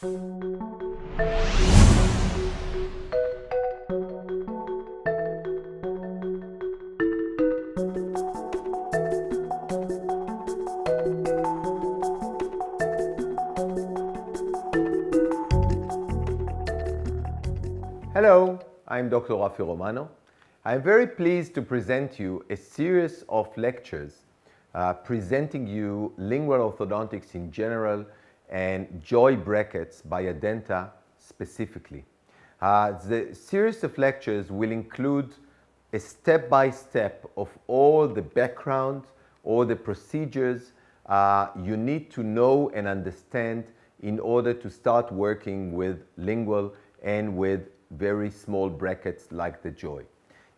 Hello, I'm Dr. Rafi Romano. I'm very pleased to present you a series of lectures presenting you lingual orthodontics in general and joy brackets by Adenta specifically. The series of lectures will include a step-by-step of all the background, all the procedures you need to know and understand in order to start working with lingual and with very small brackets like the joy.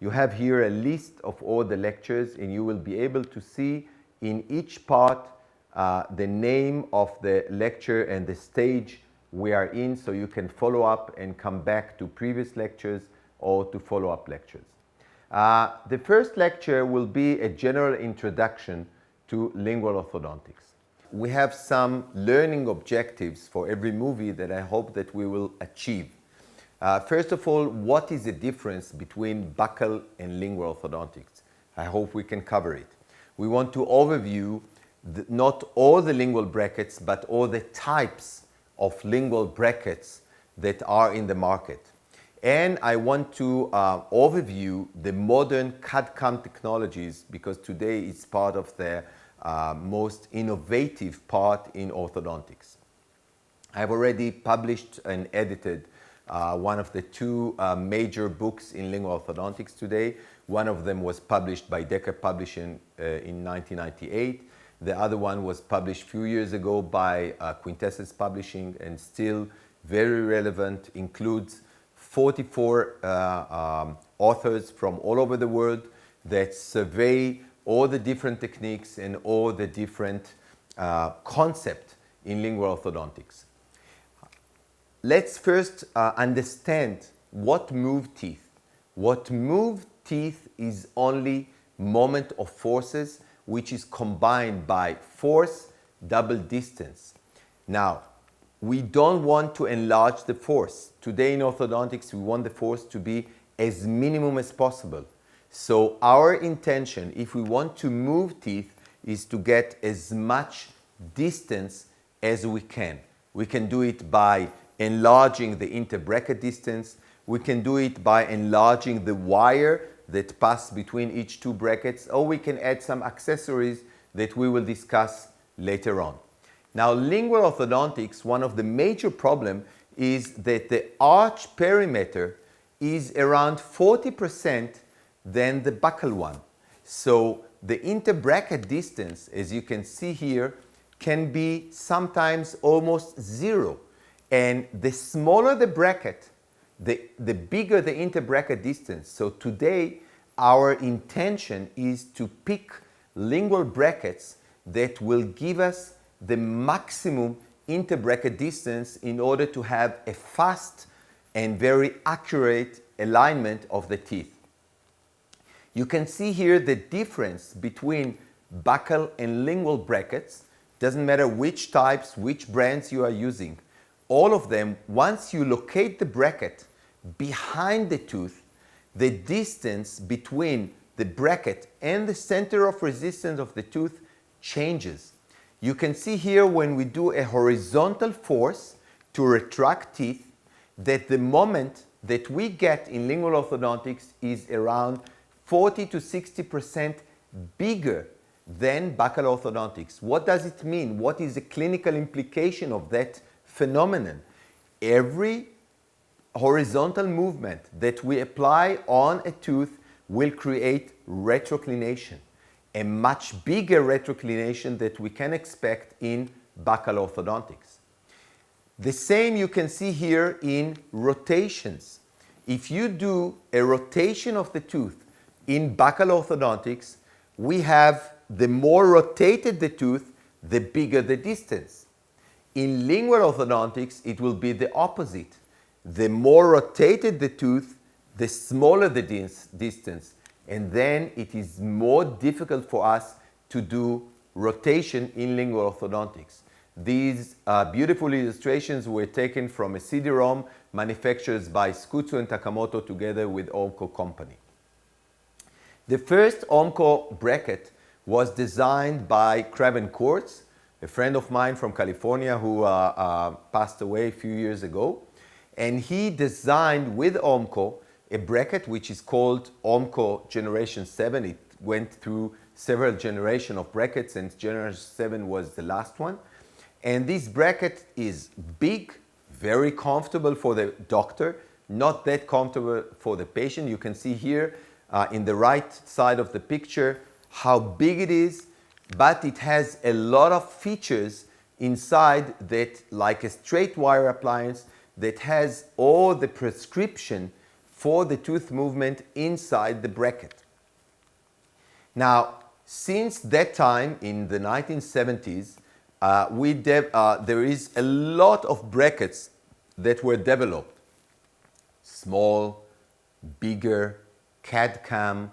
You have here a list of all the lectures, and you will be able to see in each part the name of the lecture and the stage we are in, so you can follow up and come back to previous lectures or to follow-up lectures. The first lecture will be a general introduction to lingual orthodontics. We have some learning objectives for every movie that I hope that we will achieve. First of all, what is the difference between buccal and lingual orthodontics? I hope we can cover it. We want to overview not all the lingual brackets, but all the types of lingual brackets that are in the market. And I want to overview the modern CAD/CAM technologies, because today it's part of the most innovative part in orthodontics. I've already published and edited one of the two major books in lingual orthodontics today. One of them was published by Decca Publishing in 1998. The other one was published a few years ago by Quintessence Publishing and still very relevant, includes 44 authors from all over the world that survey all the different techniques and all the different concepts in lingual orthodontics. Let's first understand what move teeth. What move teeth is only moment of forces, which is combined by force, double distance. Now, we don't want to enlarge the force. Today in orthodontics, we want the force to be as minimum as possible. So our intention, if we want to move teeth, is to get as much distance as we can. We can do it by enlarging the interbracket distance. We can do it by enlarging the wire that passes between each two brackets, or we can add some accessories that we will discuss later on. Now, lingual orthodontics, one of the major problems is that the arch perimeter is around 40% than the buccal one. So the interbracket distance, as you can see here, can be sometimes almost zero. And the smaller the bracket, the bigger the interbracket distance. So today, our intention is to pick lingual brackets that will give us the maximum interbracket distance in order to have a fast and very accurate alignment of the teeth. You can see here the difference between buccal and lingual brackets. Doesn't matter which types, which brands you are using. All of them, once you locate the bracket behind the tooth, the distance between the bracket and the center of resistance of the tooth changes. You can see here when we do a horizontal force to retract teeth, that the moment that we get in lingual orthodontics is around 40 to 60% bigger than buccal orthodontics. What does it mean? What is the clinical implication of that phenomenon? Every horizontal movement that we apply on a tooth will create retroclination, a much bigger retroclination that we can expect in buccal orthodontics. The same you can see here in rotations. If you do a rotation of the tooth in buccal orthodontics, we have the more rotated the tooth, the bigger the distance. In lingual orthodontics, it will be the opposite. The more rotated the tooth, the smaller the distance, and then it is more difficult for us to do rotation in lingual orthodontics. These beautiful illustrations were taken from a CD-ROM manufactured by Skutsu and Takamoto together with Ormco company. The first Ormco bracket was designed by Craven Quartz, a friend of mine from California who passed away a few years ago. And he designed with Ormco a bracket which is called Ormco Generation 7. It went through several generations of brackets, and Generation 7 was the last one. And this bracket is big, very comfortable for the doctor, not that comfortable for the patient. You can see here in the right side of the picture how big it is, but it has a lot of features inside that, like a straight wire appliance, that has all the prescription for the tooth movement inside the bracket. Now, since that time in the 1970s, there is a lot of brackets that were developed. Small, bigger, CAD/CAM,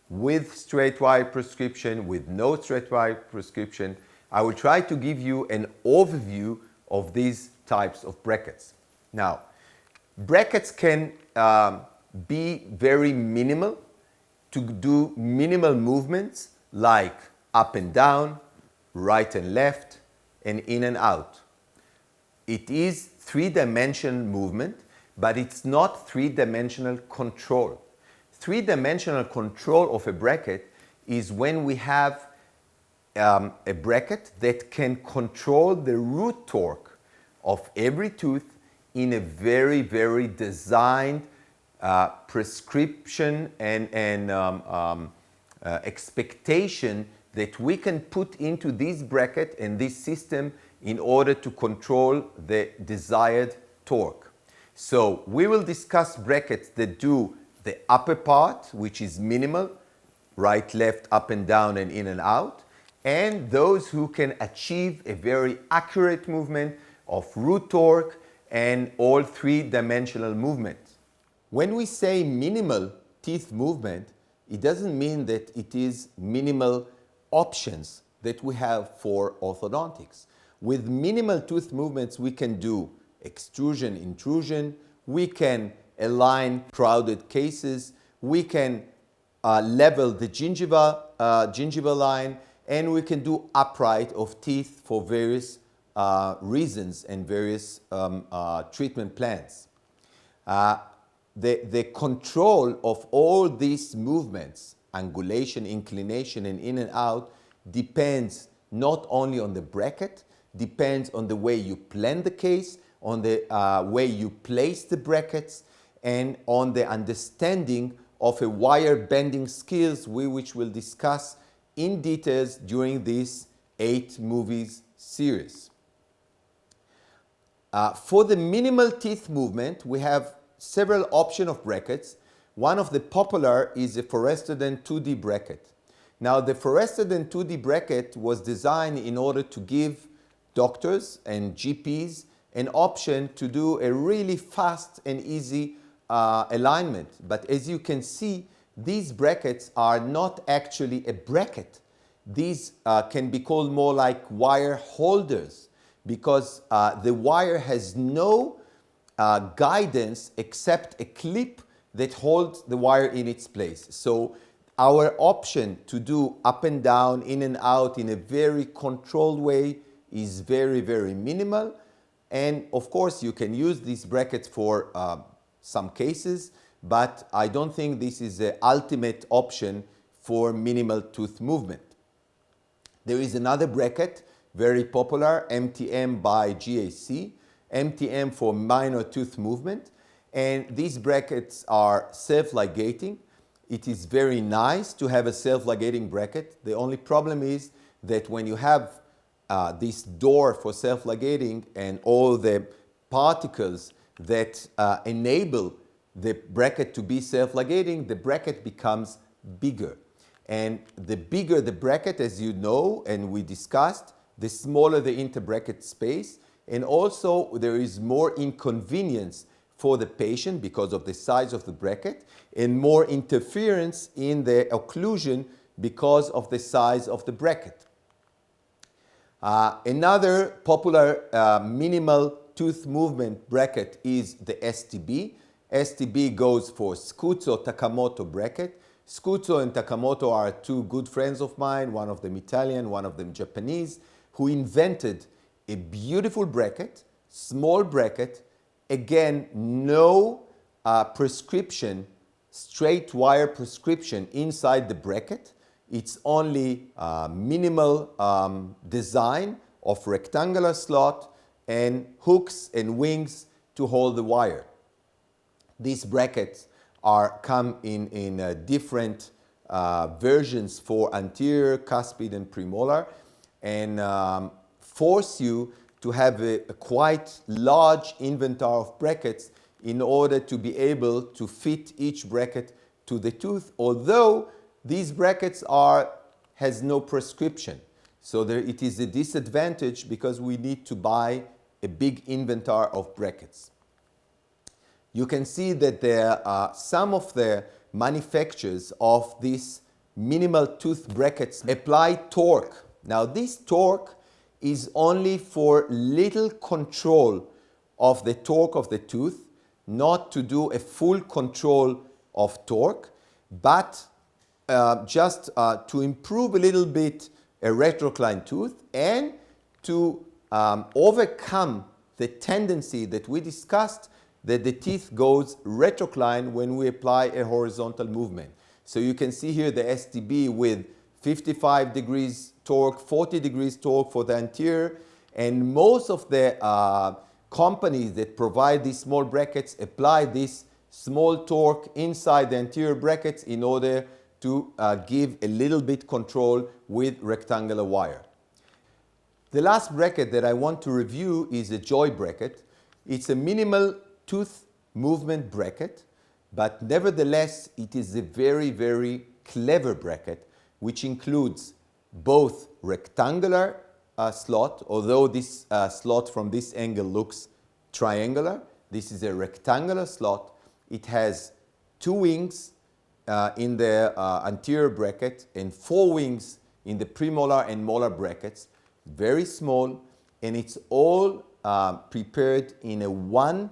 with straight wire prescription, with no straight wire prescription. I will try to give you an overview of these types of brackets. Now, brackets can be very minimal, to do minimal movements like up and down, right and left, and in and out. It is three-dimensional movement, but it's not three-dimensional control. Three-dimensional control of a bracket is when we have a bracket that can control the root torque of every tooth in a very, very designed prescription and expectation that we can put into this bracket and this system in order to control the desired torque. So we will discuss brackets that do the upper part, which is minimal, right, left, up and down, and in and out, and those who can achieve a very accurate movement of root torque and all three-dimensional movement. When we say minimal teeth movement, it doesn't mean that it is minimal options that we have for orthodontics. With minimal tooth movements, we can do extrusion, intrusion, we can align crowded cases, we can level the gingival line, and we can do upright of teeth for various reasons and various treatment plans. The control of all these movements, angulation, inclination, and in and out, depends not only on the bracket, depends on the way you plan the case, on the way you place the brackets, and on the understanding of a wire bending skills, which we'll discuss in details during this 8 movies series. For the minimal teeth movement, we have several options of brackets. One of the popular is a Forestadent 2D bracket. Now, the Forestadent 2D bracket was designed in order to give doctors and GPs an option to do a really fast and easy alignment. But as you can see, these brackets are not actually a bracket. These can be called more like wire holders, because the wire has no guidance except a clip that holds the wire in its place. So our option to do up and down, in and out in a very controlled way is very, very minimal. And of course, you can use these brackets for some cases, but I don't think this is the ultimate option for minimal tooth movement. There is another bracket, very popular, MTM by GAC, MTM for minor tooth movement. And these brackets are self-ligating. It is very nice to have a self-ligating bracket. The only problem is that when you have this door for self-ligating and all the particles that enable the bracket to be self-ligating, the bracket becomes bigger. And the bigger the bracket, as you know, and we discussed, the smaller the interbracket space. And also there is more inconvenience for the patient because of the size of the bracket, and more interference in the occlusion because of the size of the bracket. Another popular minimal tooth movement bracket is the StB. StB goes for Scuso Takamoto bracket. Scuso and Takamoto are two good friends of mine, one of them Italian, one of them Japanese, who invented a beautiful bracket, small bracket, again, no prescription, straight wire prescription inside the bracket. It's only minimal design of rectangular slot and hooks and wings to hold the wire. These brackets come in different versions for anterior, cuspid, and premolar, and force you to have a quite large inventory of brackets in order to be able to fit each bracket to the tooth, although these brackets has no prescription. So it is a disadvantage because we need to buy a big inventory of brackets. You can see that there are some of the manufacturers of these minimal tooth brackets apply torque. Now this torque is only for little control of the torque of the tooth, not to do a full control of torque, but just to improve a little bit a retrocline tooth and to overcome the tendency that we discussed that the teeth goes retrocline when we apply a horizontal movement. So you can see here the StB with 55 degrees torque, 40 degrees torque for the anterior, and most of the companies that provide these small brackets apply this small torque inside the anterior brackets in order to give a little bit control with rectangular wire. The last bracket that I want to review is a joy bracket. It's a minimal tooth movement bracket, but nevertheless it is a very, very clever bracket which includes both rectangular slot, although this slot from this angle looks triangular. This is a rectangular slot. It has 2 wings in the anterior bracket and 4 wings in the premolar and molar brackets. Very small, and it's all prepared in a one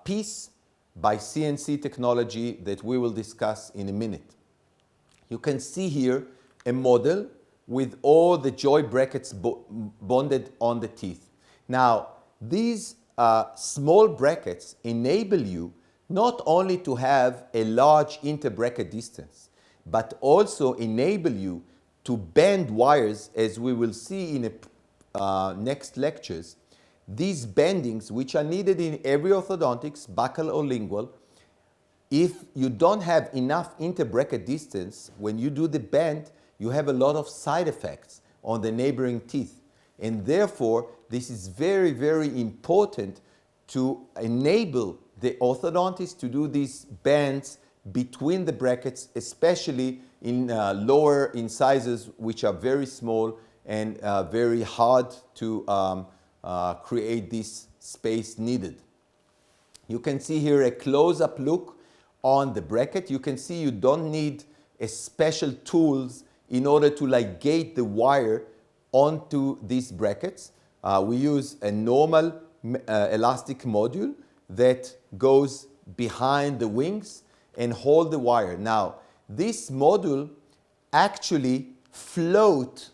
piece by CNC technology that we will discuss in a minute. You can see here a model with all the joy brackets bonded on the teeth. Now, these small brackets enable you not only to have a large interbracket distance, but also enable you to bend wires, as we will see in next lectures. These bendings, which are needed in every orthodontics, Buccal or Lingual, if you don't have enough interbracket distance, when you do the bend, you have a lot of side effects on the neighboring teeth. And therefore, this is very, very important to enable the orthodontist to do these bends between the brackets, especially in lower incisors, which are very small and very hard to create this space needed. You can see here a close-up look on the bracket. You can see you don't need a special tools in order to ligate the wire onto these brackets. We use a normal elastic module that goes behind the wings and hold the wire. Now, this module actually float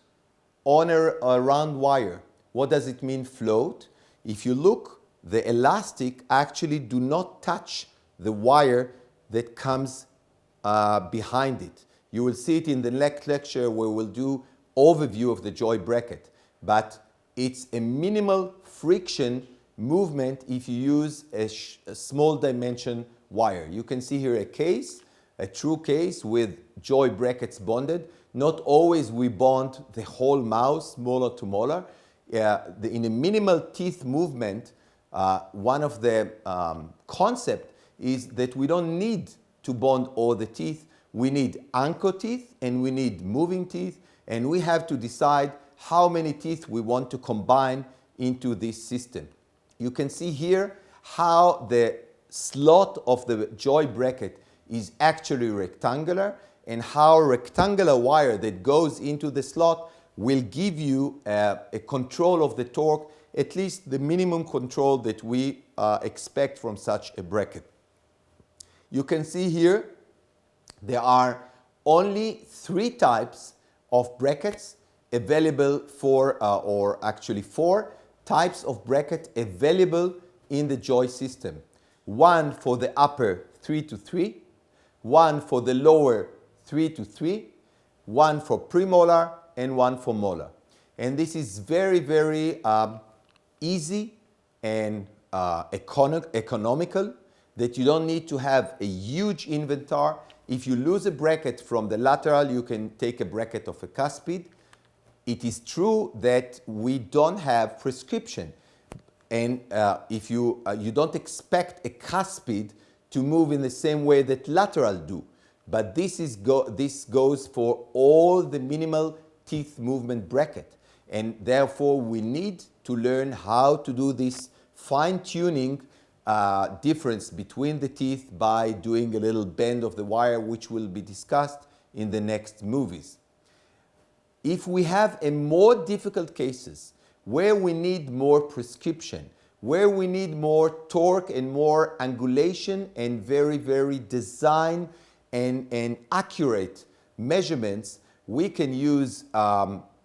on a round wire. What does it mean, float? If you look, the elastic actually do not touch the wire that comes behind it. You will see it in the next lecture where we'll do overview of the joy bracket. But it's a minimal friction movement if you use a small dimension wire. You can see here a case, a true case with joy brackets bonded. Not always we bond the whole mouth, molar to molar. In a minimal teeth movement, one of the concept is that we don't need to bond all the teeth. We need anchor teeth and we need moving teeth, and we have to decide how many teeth we want to combine into this system. You can see here how the slot of the joy bracket is actually rectangular, and how rectangular wire that goes into the slot will give you a control of the torque, at least the minimum control that we expect from such a bracket. You can see here there are only 3 types of brackets available for, or actually 4 types of bracket available in the Joy system. One for the upper 3 to 3, one for the lower 3 to 3, one for premolar, and one for molar. And this is very, very easy and economical, that you don't need to have a huge inventory. If you lose a bracket from the lateral, you can take a bracket of a cuspid. It is true that we don't have prescription, and if you don't expect a cuspid to move in the same way that lateral do, but this goes for all the minimal teeth movement bracket, and therefore we need to learn how to do this fine-tuning difference between the teeth by doing a little bend of the wire, which will be discussed in the next movies. If we have a more difficult cases where we need more prescription, where we need more torque and more angulation and very, very design and accurate measurements, we can use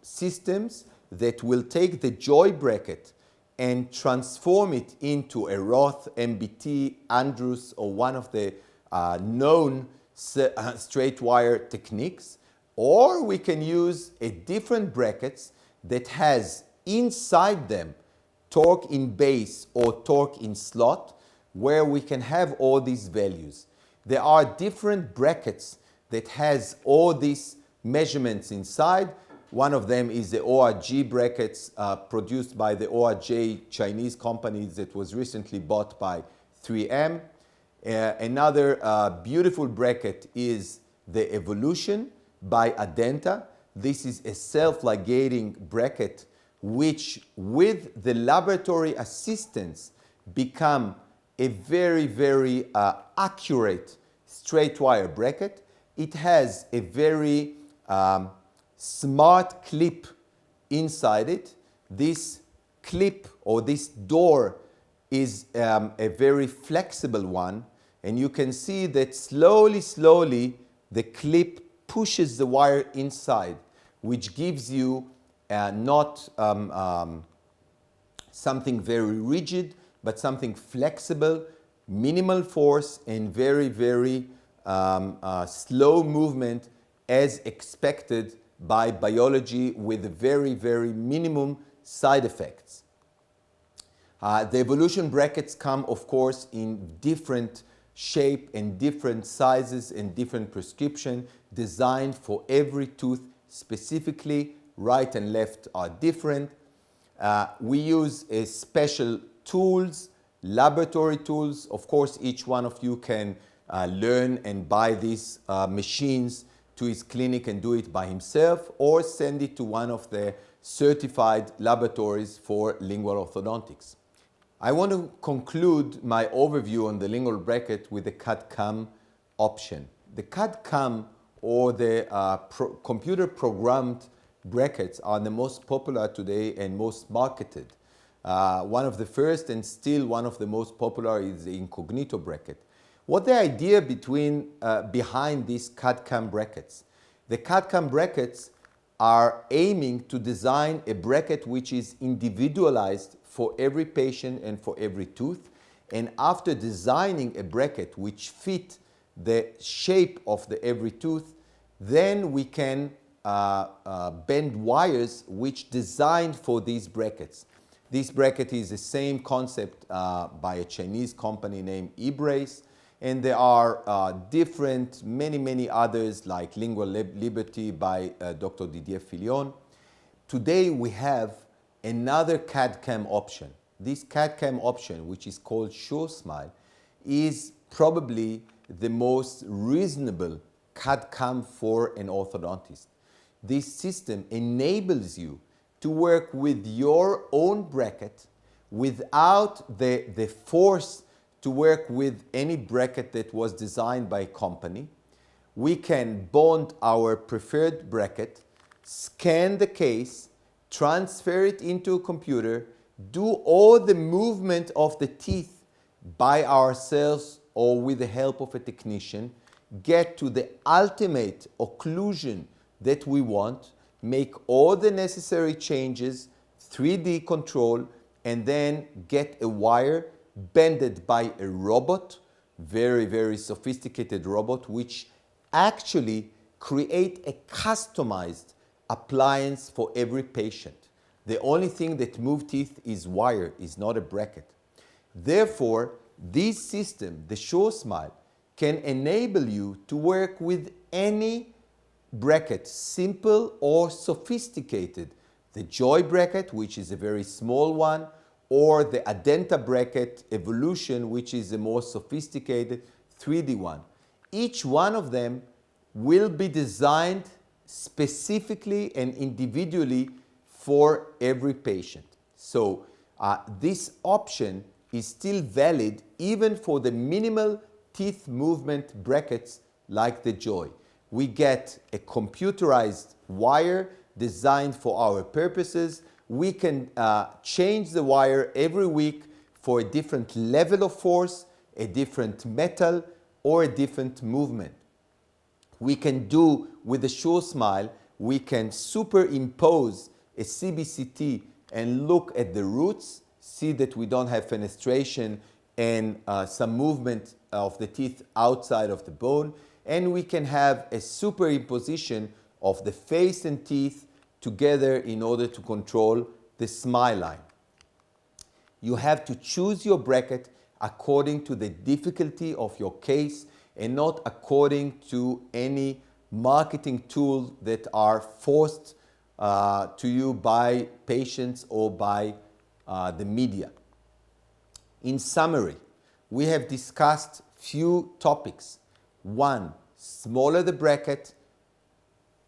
systems that will take the Joy bracket and transform it into a Roth, MBT, Andrews, or one of the known straight wire techniques. Or we can use a different brackets that has inside them torque in base or torque in slot, where we can have all these values. There are different brackets that has all these measurements inside. One of them is the ORG brackets produced by the ORJ Chinese company that was recently bought by 3M. Another beautiful bracket is the Evolution by Adenta. This is a self-ligating bracket which, with the laboratory assistance, become a very, very accurate straight wire bracket. It has a very smart clip inside it. This clip or this door is a very flexible one, and you can see that slowly the clip pushes the wire inside, which gives you not something very rigid, but something flexible, minimal force, and very, very slow movement as expected by biology, with very, very minimum side effects. The Evolution brackets come, of course, in different shape and different sizes and different prescription, designed for every tooth specifically. Right and left are different. We use special tools, laboratory tools. Of course, each one of you can learn and buy these machines to his clinic and do it by himself, or send it to one of the certified laboratories for lingual orthodontics. I want to conclude my overview on the lingual bracket with the CAD-CAM option. The CAD-CAM, or the computer programmed brackets, are the most popular today and most marketed. One of the first and still one of the most popular is the Incognito bracket. What the idea behind these CAD-CAM brackets? The CAD-CAM brackets are aiming to design a bracket which is individualized for every patient and for every tooth. And after designing a bracket which fit the shape of the every tooth, then we can bend wires which designed for these brackets. This bracket is the same concept by a Chinese company named eBrace, and there are different, many others like Lingual Liberty by Dr. Didier Filion. Today we have another CAD-CAM option. This CAD-CAM option, which is called SureSmile, is probably the most reasonable CAD-CAM for an orthodontist. This system enables you to work with your own bracket without the force to work with any bracket that was designed by a company. We can bond our preferred bracket, scan the case, transfer it into a computer, do all the movement of the teeth by ourselves or with the help of a technician, get to the ultimate occlusion that we want, make all the necessary changes, 3D control, and then get a wire bended by a robot, very, very sophisticated robot, which actually create a customized appliance for every patient. The only thing that moves teeth is wire, is not a bracket. Therefore, this system, the SureSmile, can enable you to work with any bracket, simple or sophisticated. The Joy bracket, which is a very small one, or the Adenta bracket Evolution, which is a more sophisticated 3D one. Each one of them will be designed specifically and individually for every patient. So this option is still valid even for the minimal teeth movement brackets like the Joy. We get a computerized wire designed for our purposes. We can change the wire every week for a different level of force, a different metal, or a different movement. We can do with the SureSmile, we can superimpose a CBCT and look at the roots, see that we don't have fenestration and some movement of the teeth outside of the bone, and we can have a superimposition of the face and teeth together in order to control the smile line. You have to choose your bracket according to the difficulty of your case and not according to any marketing tools that are forced to you by patients or by the media. In summary, we have discussed few topics. One, smaller the bracket,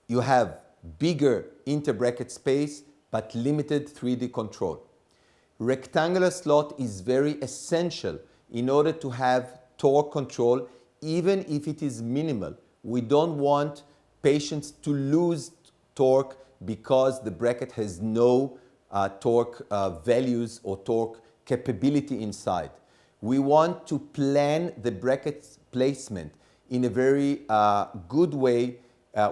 you have bigger interbracket space but limited 3D control. Rectangular slot is very essential in order to have torque control, even if it is minimal. We don't want patients to lose torque because the bracket has no torque values or torque capability inside. We want to plan the bracket placement in a very good way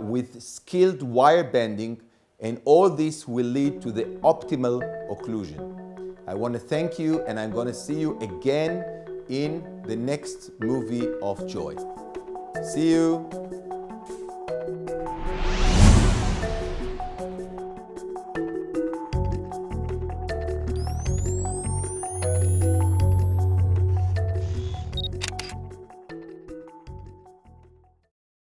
with skilled wire bending, and all this will lead to the optimal occlusion. I want to thank you, and I'm going to see you again in the next movie of joy. See you.